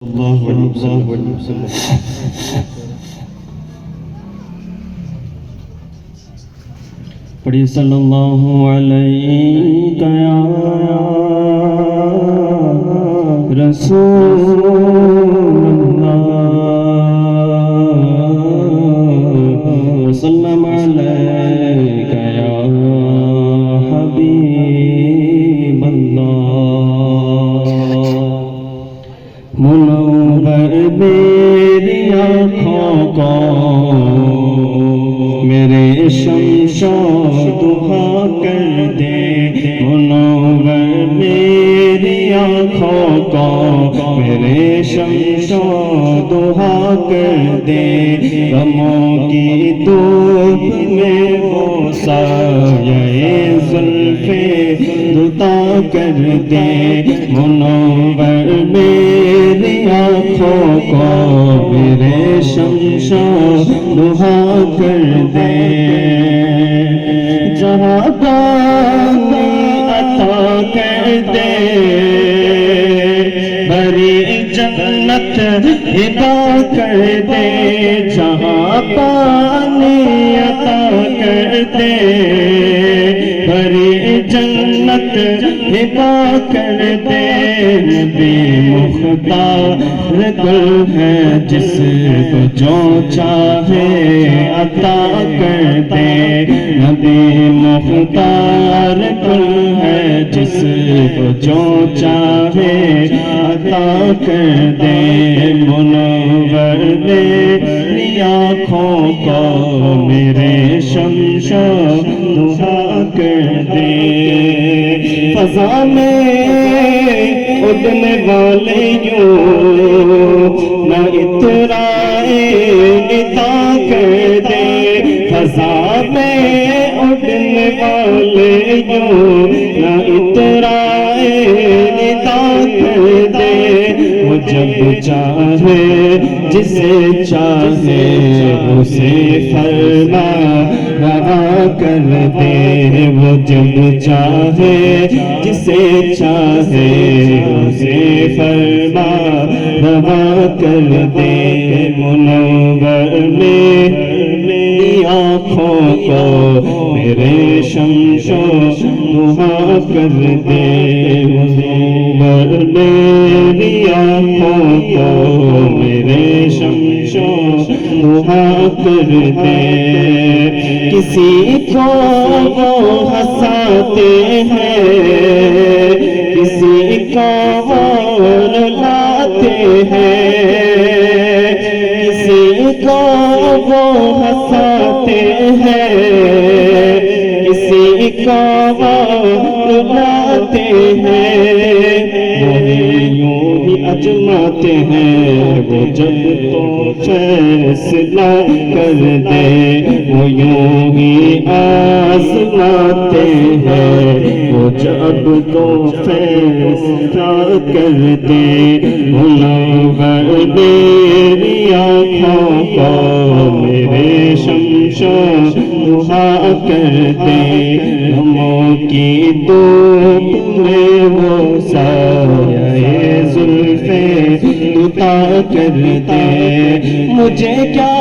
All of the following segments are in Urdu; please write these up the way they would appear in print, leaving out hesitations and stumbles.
اللہ علیہ وسلم پڑھی صلی اللہ علیہ یا رسول اللہ وسلم علیک یا حبیب اللہ منور میری آنکھوں کو میرے شمشو دہا کر دے منور میری آنکھوں کو میرے شمشو دہا کر دے غموں کی دھوپ میں وہ سایہ زلف دتا کر دے منور میری آنکھوں کو میرے شمشو دہا کر دے جہاں پانی عطا کر دے بھری جنت ہبا کر دے جہاں پانی عطا کر دے بھری جنت ہبا کر دے نبی مختار گل ہے جس کو جو چاہے عطا کر دے نبی مختار گل ہے جس کو جو چاہے عطا کر دے منور میری آنکھوں کو میرے شمشو دہا کر دے فضا میں اڑنے والے یوں نہ اترائے ندا کر دے فضا میں اڑنے والے یوں نہ اترائے ندا کر دے وہ جب چاہے جسے چاہے اسے فرما رہا کر دے وہ جب چاہے جسے چاہے اسے فرما رہا کر دے منور میری آنکھوں کو میرے شمشو دہا کر دے منور میری آنکھوں کو میرے شمشو دہا کر دے کسی کو وہ ہنساتے ہیں کسی کو وہ رلاتے ہیں کسی کو وہ ہنساتے ہیں کسی کو وہ رلاتے ہیں وہی یوں ہی اجماتے ہیں وہ جب تو فیصلہ کر دے وہ یوں ہی آزماتے ہیں وہ جب تو فیصلہ کر دے منور میری آنکھوں کو میرے شمشو دہا کر دے غموں کی دھوپ میں وہ سایہ زلف دتا کر دے مجھے کیا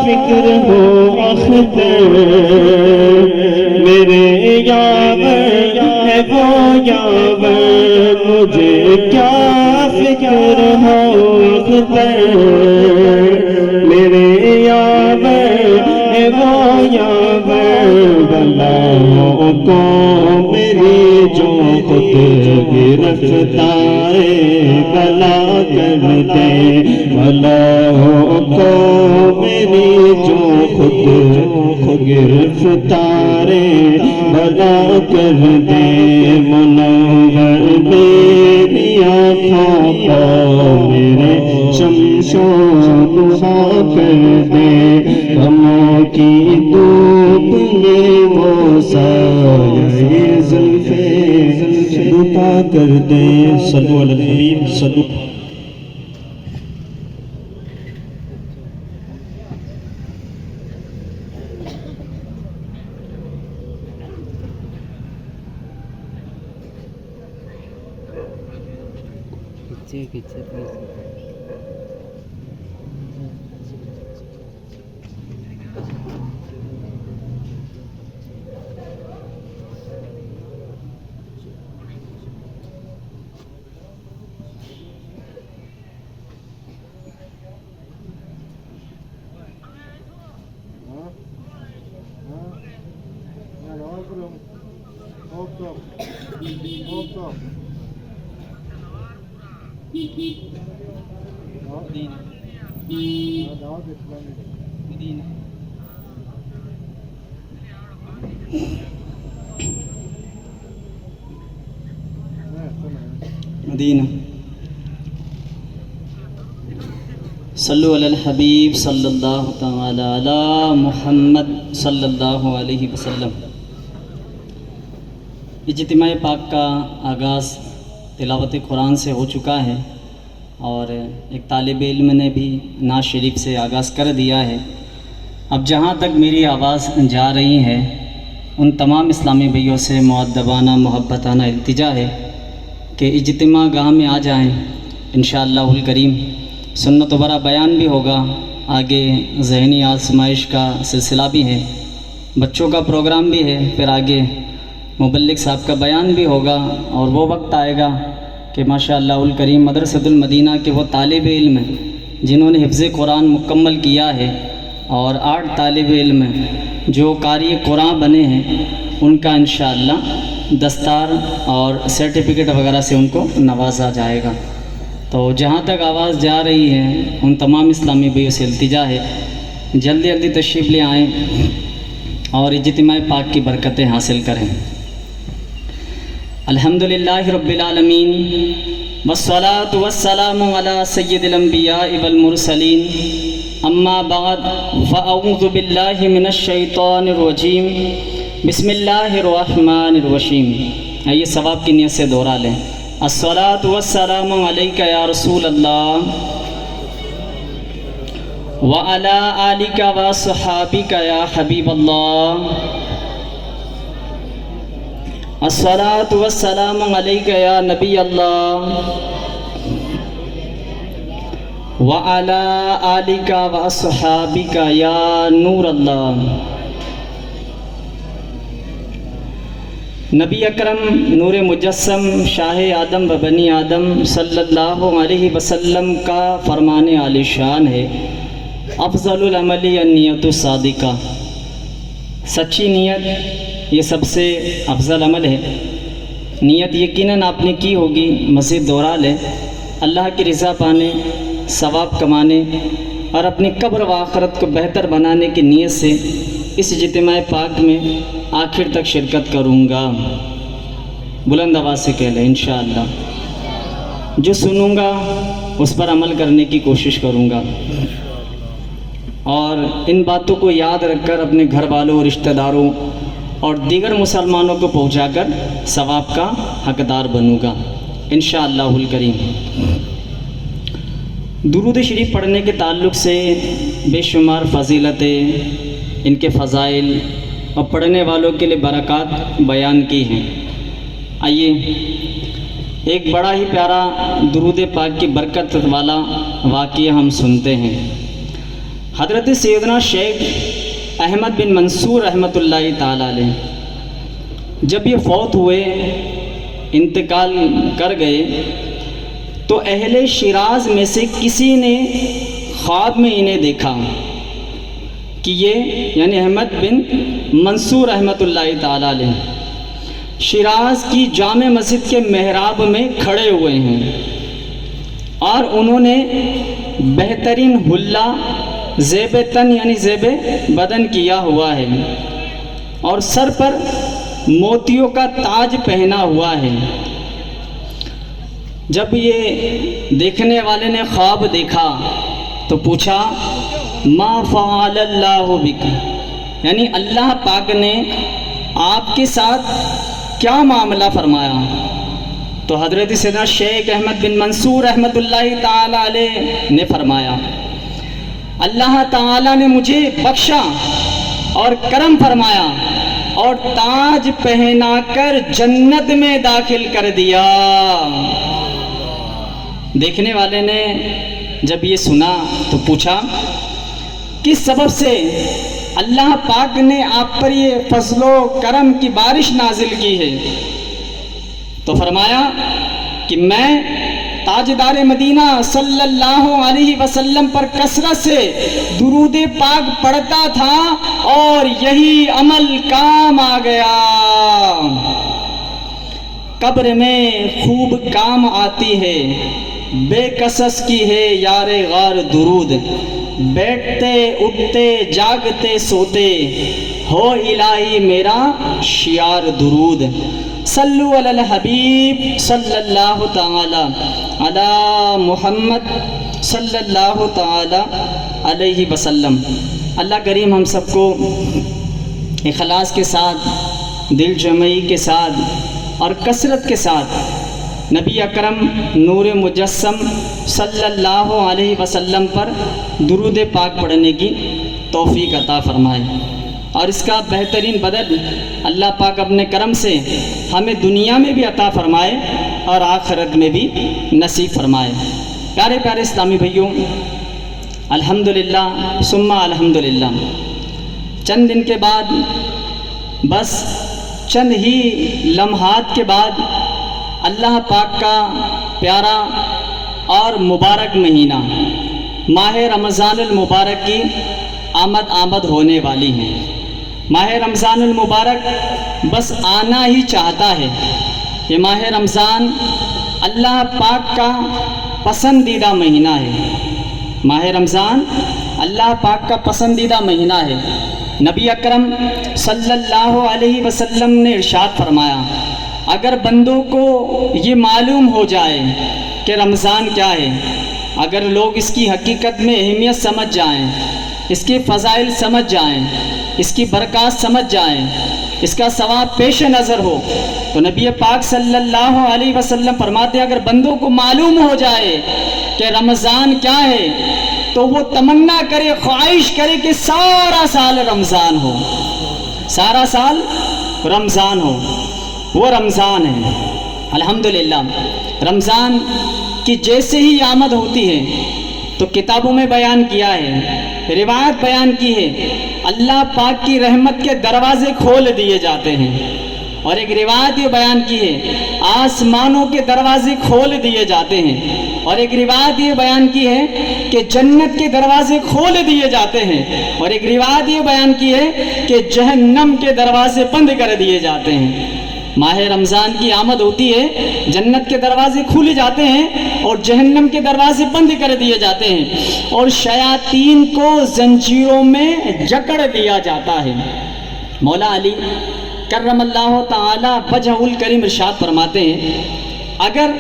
فکر ہو اختر میرے یاور ہے وہ یاور مجھے کیا فکر ہو اختر میرے یاور ہے وہ یاور بلاؤں کو میری جو خود گرفتار بلا کر دے بلاؤں کو میری جو خود گرفتار بلا کر دے منور میری آنکھوں کو میرے شمشو دہا کر دے غموں کی دھوپ میں وہ سایہ زلف دتا کر دے صلو علی الحبیب صلو Kecil-kecil مدینہ صلو علی الحبیب صلی اللہ تعالی علی محمد صلی اللہ علیہ وسلم۔ اجتماع پاک کا آغاز تلاوت قرآن سے ہو چکا ہے اور ایک طالب علم نے بھی نعت شریف سے آغاز کر دیا ہے۔ اب جہاں تک میری آواز جا رہی ہے ان تمام اسلامی بھائیوں سے مؤدبانہ محبتانہ التجا ہے کہ اجتماع گاہ میں آ جائیں انشاءاللہ الکریم۔ سنت و برا بیان بھی ہوگا، آگے ذہنی آزمائش کا سلسلہ بھی ہے، بچوں کا پروگرام بھی ہے، پھر آگے مبلغ صاحب کا بیان بھی ہوگا، اور وہ وقت آئے گا کہ ماشاءاللہ الکریم مدرسۃ المدینہ کے وہ طالب علم ہیں جنہوں نے حفظ قرآن مکمل کیا ہے، اور 8 طالب علم جو قاری قرآن بنے ہیں ان کا انشاءاللہ دستار اور سرٹیفکیٹ وغیرہ سے ان کو نوازا جائے گا۔ تو جہاں تک آواز جا رہی ہے ان تمام اسلامی بھائیوں سے التجا ہے جلدی جلدی تشریف لے آئیں اور اجتماع پاک کی برکتیں حاصل کریں۔ الحمدللہ رب العالمین والصلاة والسلام علی سید الانبیاء والمرسلین، اما بعد فاعوذ باللہ من الشیطان الرجیم، بسم اللہ الرحمن الرحیم۔ آئیے ثواب کی نیت سے دوہرا لیں۔ الصلاۃ والسلام علیک یا رسول اللہ وعلی آلک وصحابک یا حبیب اللہ۔ الصلاۃ والسلام علیک یا نبی اللہ وعلی آلک وصحابک یا نور اللہ۔ نبی اکرم نور مجسم شاہ آدم و بنی آدم صلی اللہ علیہ وسلم کا فرمان عالی شان ہے، افضل العمل النیت الصادقہ، سچی نیت یہ سب سے افضل عمل ہے۔ نیت یقیناً آپ نے کی ہوگی، مزید دوہرا لیں، اللہ کی رضا پانے، ثواب کمانے اور اپنی قبر و آخرت کو بہتر بنانے کی نیت سے اس اجتماع پاک میں آخر تک شرکت کروں گا۔ بلند آواز سے کہہ لیں انشاءاللہ۔ جو سنوں گا اس پر عمل کرنے کی کوشش کروں گا، اور ان باتوں کو یاد رکھ کر اپنے گھر والوں، رشتہ داروں اور دیگر مسلمانوں کو پہنچا کر ثواب کا حقدار بنوں گا انشاءاللہ الکریم۔ درود شریف پڑھنے کے تعلق سے بے شمار فضیلتیں، ان کے فضائل اور پڑھنے والوں کے لیے برکات بیان کی ہیں۔ آئیے ایک بڑا ہی پیارا درود پاک کی برکت والا واقعہ ہم سنتے ہیں۔ حضرت سیدنا شیخ احمد بن منصور رحمۃ اللہ تعالی علیہ جب یہ فوت ہوئے، انتقال کر گئے، تو اہل شیراز میں سے کسی نے خواب میں انہیں دیکھا کہ یہ یعنی احمد بن منصور رحمۃ اللہ تعالی علیہ شیراز کی جامع مسجد کے محراب میں کھڑے ہوئے ہیں، اور انہوں نے بہترین حلہ زیب تن یعنی زیب بدن کیا ہوا ہے، اور سر پر موتیوں کا تاج پہنا ہوا ہے۔ جب یہ دیکھنے والے نے خواب دیکھا تو پوچھا ما فعل اللہ بک، یعنی اللہ پاک نے آپ کے ساتھ کیا معاملہ فرمایا؟ تو حضرت سیدنا شیخ احمد بن منصور رحمۃ اللہ تعالی علیہ نے فرمایا اللہ تعالی نے مجھے بخشا اور کرم فرمایا اور تاج پہنا کر جنت میں داخل کر دیا۔ دیکھنے والے نے جب یہ سنا تو پوچھا کس سبب سے اللہ پاک نے آپ پر یہ فضل و کرم کی بارش نازل کی ہے؟ تو فرمایا کہ میں تاجدار مدینہ صلی اللہ علیہ وسلم پر کثرت سے درود پاک پڑھتا تھا اور یہی عمل کام آ گیا۔ قبر میں خوب کام آتی ہے، بے کسس کی ہے یار غار درود، بیٹھتے اٹھتے جاگتے سوتے ہو الہی میرا شعار درود۔ صلو علی الحبیب صلی اللہ تعالی علی محمد صلی اللہ تعالی علیہ وسلم۔ اللہ کریم ہم سب کو اخلاص کے ساتھ، دل جمعی کے ساتھ اور کثرت کے ساتھ نبی اکرم نور مجسم صلی اللہ علیہ وسلم پر درود پاک پڑھنے کی توفیق عطا فرمائے، اور اس کا بہترین بدل اللہ پاک اپنے کرم سے ہمیں دنیا میں بھی عطا فرمائے اور آخرت میں بھی نصیب فرمائے۔ پیارے پیارے اسلامی بھائیوں، الحمدللہ ثم الحمدللہ، چند دن کے بعد، بس چند ہی لمحات کے بعد اللہ پاک کا پیارا اور مبارک مہینہ ماہ رمضان المبارک کی آمد ہونے والی ہے۔ ماہ رمضان المبارک بس آنا ہی چاہتا ہے۔ یہ ماہ رمضان اللہ پاک کا پسندیدہ مہینہ ہے۔ ماہ رمضان اللہ پاک کا پسندیدہ مہینہ ہے۔ نبی اکرم صلی اللہ علیہ وسلم نے ارشاد فرمایا، اگر بندوں کو یہ معلوم ہو جائے کہ رمضان کیا ہے، اگر لوگ اس کی حقیقت میں اہمیت سمجھ جائیں، اس کے فضائل سمجھ جائیں، اس کی برکات سمجھ جائیں، اس کا ثواب پیش نظر ہو، تو نبی پاک صلی اللہ علیہ وسلم فرماتے ہیں اگر بندوں کو معلوم ہو جائے کہ رمضان کیا ہے تو وہ تمنا کرے، خواہش کرے کہ سارا سال رمضان ہو، سارا سال رمضان ہو۔ وہ رمضان ہے۔ الحمدللہ رمضان کی جیسے ہی آمد ہوتی ہے تو کتابوں میں بیان کیا ہے، روایت بیان کی ہے، اللہ پاک کی رحمت کے دروازے کھول دیے جاتے ہیں، اور ایک روایت یہ بیان کی ہے آسمانوں کے دروازے کھول دیے جاتے ہیں، اور ایک روایت یہ بیان کی ہے کہ جنت کے دروازے کھول دیے جاتے ہیں، اور ایک روایت یہ بیان کی ہے کہ جہنم کے دروازے بند کر دیے جاتے ہیں۔ ماہ رمضان کی آمد ہوتی ہے، جنت کے دروازے کھل جاتے ہیں اور جہنم کے دروازے بند کر دیے جاتے ہیں، اور شیاطین کو زنجیروں میں جکڑ دیا جاتا ہے۔ مولا علی کرم اللہ تعالی وجہ الکریم ارشاد فرماتے ہیں اگر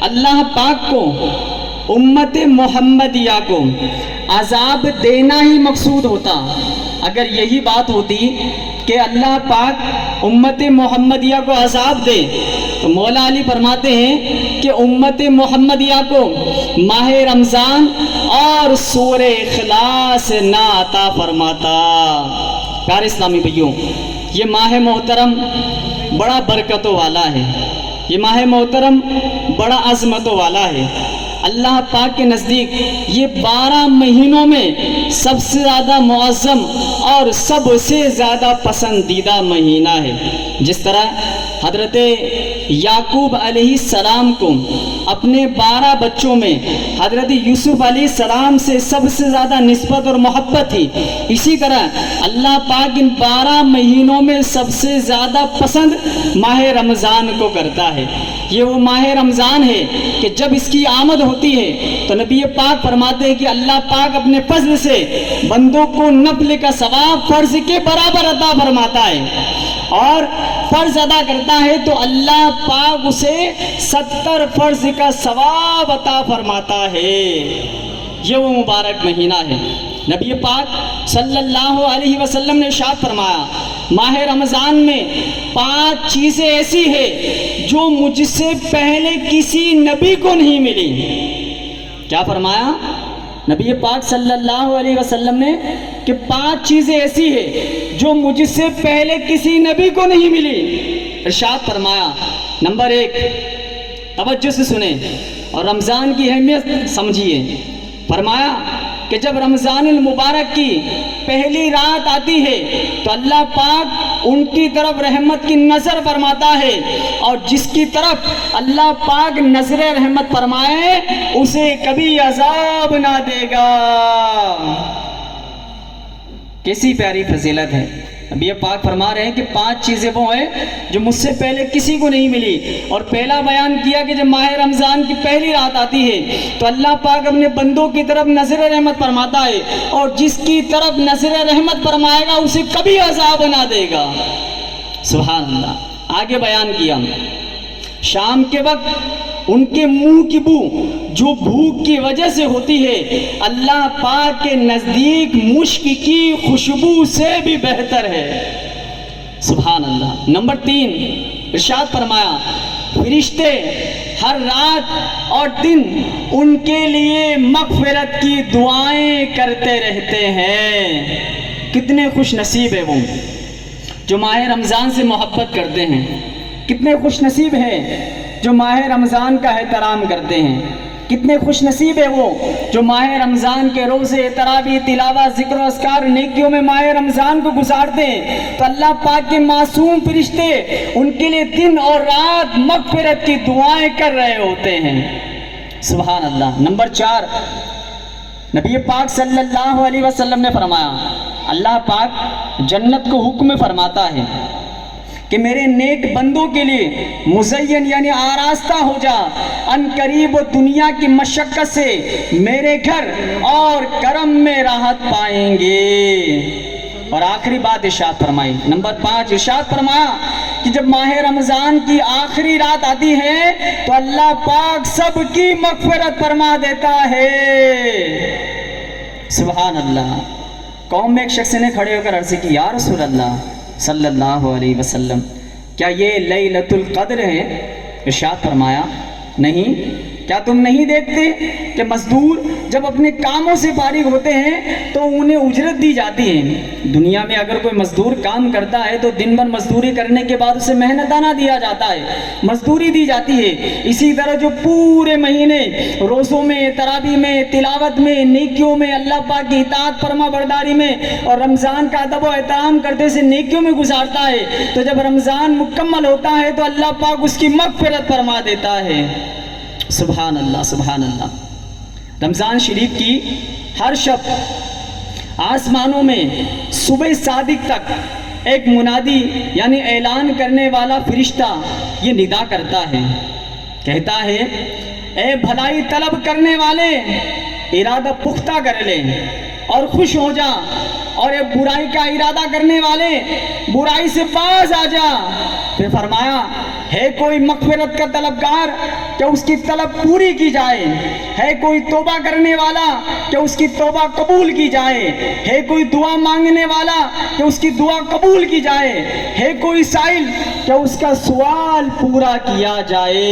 اللہ پاک کو امت محمدیہ کو عذاب دینا ہی مقصود ہوتا، اگر یہی بات ہوتی کہ اللہ پاک امت محمدیہ کو عذاب دے، تو مولا علی فرماتے ہیں کہ امت محمدیہ کو ماہ رمضان اور سورہ اخلاص نہ عطا فرماتا۔ پیارے اسلامی بھائیوں، یہ ماہ محترم بڑا برکتوں والا ہے، یہ ماہ محترم بڑا عظمتوں والا ہے۔ اللہ پاک کے نزدیک یہ 12 مہینوں میں سب سے زیادہ معظم اور سب سے زیادہ پسندیدہ مہینہ ہے۔ جس طرح حضرت یعقوب علیہ السلام کو اپنے 12 بچوں میں حضرت یوسف علیہ السلام سے سب سے زیادہ نسبت اور محبت تھی، اسی طرح اللہ پاک ان 12 مہینوں میں سب سے زیادہ پسند ماہ رمضان کو کرتا ہے۔ یہ وہ ماہ رمضان ہے کہ جب اس کی آمد ہوتی ہے تو نبی پاک فرماتے ہیں کہ اللہ پاک اپنے فضل سے بندوں کو نفل کا ثواب فرض کے برابر عطا فرماتا ہے، اور فرض ادا کرتا ہے تو اللہ پاک اسے 70 فرض کا ثواب عطا فرماتا ہے۔ یہ وہ مبارک مہینہ ہے۔ نبی پاک صلی اللہ علیہ وسلم نے ارشاد فرمایا ماہ رمضان میں 5 چیزیں ایسی ہیں جو مجھ سے پہلے کسی نبی کو نہیں ملی۔ کیا فرمایا نبی پاک صلی اللہ علیہ وسلم نے کہ 5 چیزیں ایسی ہیں جو مجھ سے پہلے کسی نبی کو نہیں ملی۔ ارشاد فرمایا نمبر 1 توجہ سے سنیں اور رمضان کی اہمیت سمجھیے۔ فرمایا کہ جب رمضان المبارک کی پہلی رات آتی ہے تو اللہ پاک ان کی طرف رحمت کی نظر فرماتا ہے، اور جس کی طرف اللہ پاک نظر رحمت فرمائے اسے کبھی عذاب نہ دے گا۔ کیسی پیاری فضیلت ہے۔ اب یہ پاک فرما رہے ہیں کہ 5 چیزیں وہ ہیں جو مجھ سے پہلے کسی کو نہیں ملی، اور پہلا بیان کیا کہ جب ماہ رمضان کی پہلی رات آتی ہے تو اللہ پاک اپنے بندوں کی طرف نظر رحمت فرماتا ہے، اور جس کی طرف نظر رحمت فرمائے گا اسے کبھی عذاب نہ دے گا۔ سبحان اللہ۔ آگے بیان کیا شام کے وقت ان کے منہ کی بو جو بھوک کی وجہ سے ہوتی ہے اللہ پاک کے نزدیک مشک کی خوشبو سے بھی بہتر ہے۔ سبحان اللہ۔ نمبر 3 ارشاد فرمایا فرشتے ہر رات اور دن ان کے لیے مغفرت کی دعائیں کرتے رہتے ہیں۔ کتنے خوش نصیب ہے وہ جو ماہ رمضان سے محبت کرتے ہیں، کتنے خوش نصیب ہیں جو ماہ رمضان کا احترام کرتے ہیں، کتنے خوش نصیب ہے وہ جو ماہ رمضان کے روزے، تراویح، تلاوت، ذکر و اذکار، نیکیوں میں ماہ رمضان کو گزارتے ہیں تو اللہ پاک کے معصوم فرشتے ان کے لیے دن اور رات مغفرت کی دعائیں کر رہے ہوتے ہیں۔ سبحان اللہ۔ نمبر 4 نبی پاک صلی اللہ علیہ وسلم نے فرمایا اللہ پاک جنت کو حکم فرماتا ہے کہ میرے نیک بندوں کے لیے مزین یعنی آراستہ ہو جا، ان قریب دنیا کی مشقت سے میرے گھر اور کرم میں راحت پائیں گے۔ اور آخری بات ارشاد فرمائی نمبر 5 ارشاد فرمایا کہ جب ماہ رمضان کی آخری رات آتی ہے تو اللہ پاک سب کی مغفرت فرما دیتا ہے۔ سبحان اللہ۔ قوم میں ایک شخص نے کھڑے ہو کر عرض کی یا رسول اللہ صلی اللہ علیہ وسلم کیا یہ لیلۃ القدر ہے؟ ارشاد فرمایا نہیں، کیا تم نہیں دیکھتے کہ مزدور جب اپنے کاموں سے فارغ ہوتے ہیں تو انہیں اجرت دی جاتی ہے؟ دنیا میں اگر کوئی مزدور کام کرتا ہے تو دن بھر مزدوری کرنے کے بعد اسے محنتانہ دیا جاتا ہے، مزدوری دی جاتی ہے۔ اسی طرح جو پورے مہینے روزوں میں، تراویح میں، تلاوت میں، نیکیوں میں، اللہ پاک کی اطاعت فرما برداری میں اور رمضان کا ادب و احترام کرتے سے نیکیوں میں گزارتا ہے، تو جب رمضان مکمل ہوتا ہے تو اللہ پاک اس کی مغفرت فرما دیتا ہے۔ سبحان اللہ، سبحان اللہ۔ رمضان شریف کی ہر شب آسمانوں میں صبح صادق تک ایک منادی یعنی اعلان کرنے والا فرشتہ یہ ندا کرتا ہے، کہتا ہے اے بھلائی طلب کرنے والے ارادہ پختہ کر لے اور خوش ہو جا، اور اے برائی کا ارادہ کرنے والے برائی سے باز آ جا۔ پھر فرمایا ہے کوئی مغفرت کا طلبگار کہ اس کی طلب پوری کی جائے، ہے کوئی توبہ کرنے والا کہ اس کی توبہ قبول کی جائے، ہے کوئی دعا مانگنے والا کہ اس کی دعا قبول کی جائے، ہے کوئی سائل کہ اس کا سوال پورا کیا جائے۔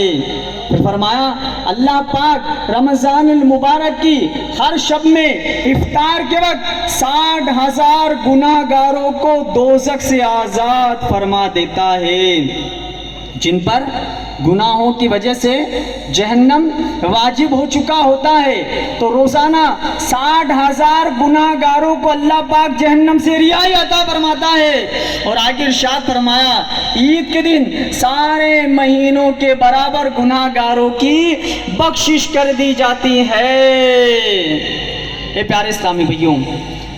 پھر فرمایا اللہ پاک رمضان المبارک کی ہر شب میں افطار کے وقت 60,000 گناہ گاروں کو دوزخ سے آزاد فرما دیتا ہے، جن پر گناہوں کی وجہ سے جہنم واجب ہو چکا ہوتا ہے، تو روزانہ 60,000 گناہ گاروں کو اللہ پاک جہنم سے رہائی عطا فرماتا ہے۔ اور آگے ارشاد فرمایا عید کے دن سارے مہینوں کے برابر گناہ گاروں کی بخشش کر دی جاتی ہے۔ اے پیارے اسلامی بھائیوں،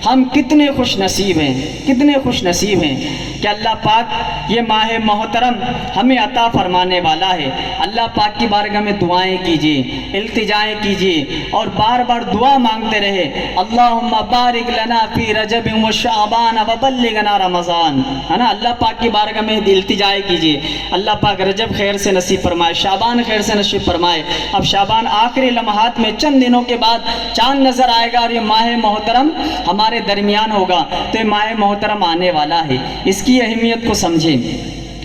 ہم کتنے خوش نصیب ہیں، کتنے خوش نصیب ہیں کہ اللہ پاک یہ ماہ محترم ہمیں عطا فرمانے والا ہے۔ اللہ پاک کی بارگاہ میں دعائیں کیجیے، التجائیں کیجیے اور بار بار دعا مانگتے رہے اللہم بارک لنا فی رجب و شعبان وبلغنا رمضان، ہے نا۔ اللہ پاک کی بارگاہ میں التجائیں کیجیے اللہ پاک رجب خیر سے نصیب فرمائے، شعبان خیر سے نصیب فرمائے۔ اب شعبان آخری لمحات میں چند دنوں کے بعد چاند نظر آئے گا اور یہ ماہ محترم ہمارے درمیان ہوگا، تو یہ ماہ محترم آنے والا ہے، اس کی اہمیت کو سمجھیں۔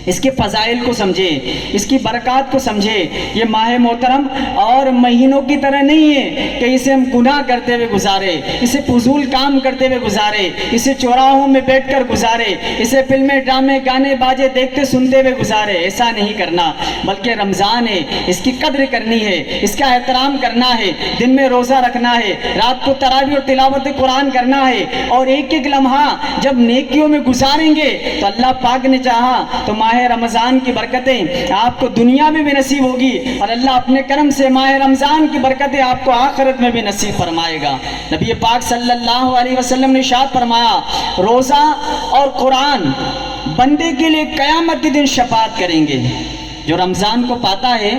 اس کے فضائل کو سمجھے، اس کی برکات کو سمجھے۔ یہ ماہ محترم اور مہینوں کی طرح نہیں ہے کہ اسے ہم گناہ کرتے ہوئے گزارے، اسے فضول کام کرتے ہوئے گزارے، اسے چوراہوں میں بیٹھ کر گزارے، اسے فلمیں ڈرامے گانے باجے دیکھتے سنتے ہوئے گزارے۔ ایسا نہیں کرنا، بلکہ رمضان ہے، اس کی قدر کرنی ہے، اس کا احترام کرنا ہے، دن میں روزہ رکھنا ہے، رات کو تراویح اور تلاوت قرآن کرنا ہے، اور ایک ایک لمحہ جب نیکیوں میں گزاریں گے تو اللہ پاک نے چاہا تو ماہ رمضان کی برکتیں آپ کو دنیا میں بھی نصیب ہوگی، اور اللہ اپنے کرم سے ماہ رمضان کی برکتیں آپ کو آخرت میں بھی نصیب فرمائے گا۔ نبی پاک صلی اللہ علیہ وسلم نے ارشاد فرمایا، روزہ اور قرآن بندے کے لیے قیامت کے دن شفاعت کریں گے۔ جو رمضان کو پاتا ہے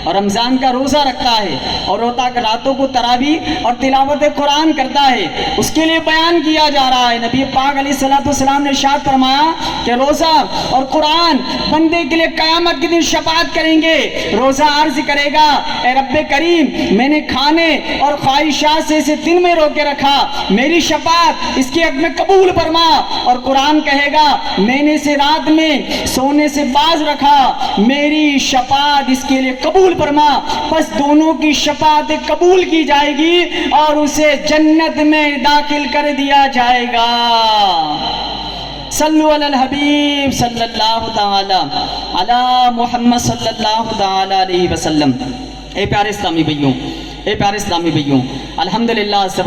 اور رمضان کا روزہ رکھتا ہے اور راتوں کو تراویح اور تلاوت قرآن کرتا ہے، اس کے لیے بیان کیا جا رہا ہے۔ نبی پاک علیہ الصلوۃ والسلام نے ارشاد فرمایا کہ روزہ اور قرآن بندے کے لیے قیامت کے دن شفاعت کریں گے۔ روزہ عرض کرے گا، اے رب کریم، میں نے کھانے اور خواہشات سے اسے دن میں روکے رکھا، میری شفاعت اس کے حق میں قبول فرما۔ اور قرآن کہے گا، میں نے اسے رات میں سونے سے باز رکھا، میری شفاعت اس کے لیے قبول فرما۔ پس دونوں کی شفاعت قبول کی جائے گی اور اسے جنت میں داخل کر دیا جائے گا۔ صلو علی الحبیب صلی اللہ تعالی علی محمد صلی اللہ تعالی علیہ وسلم۔ اے پیارے اسلامی بھائیوں، الحمدللہ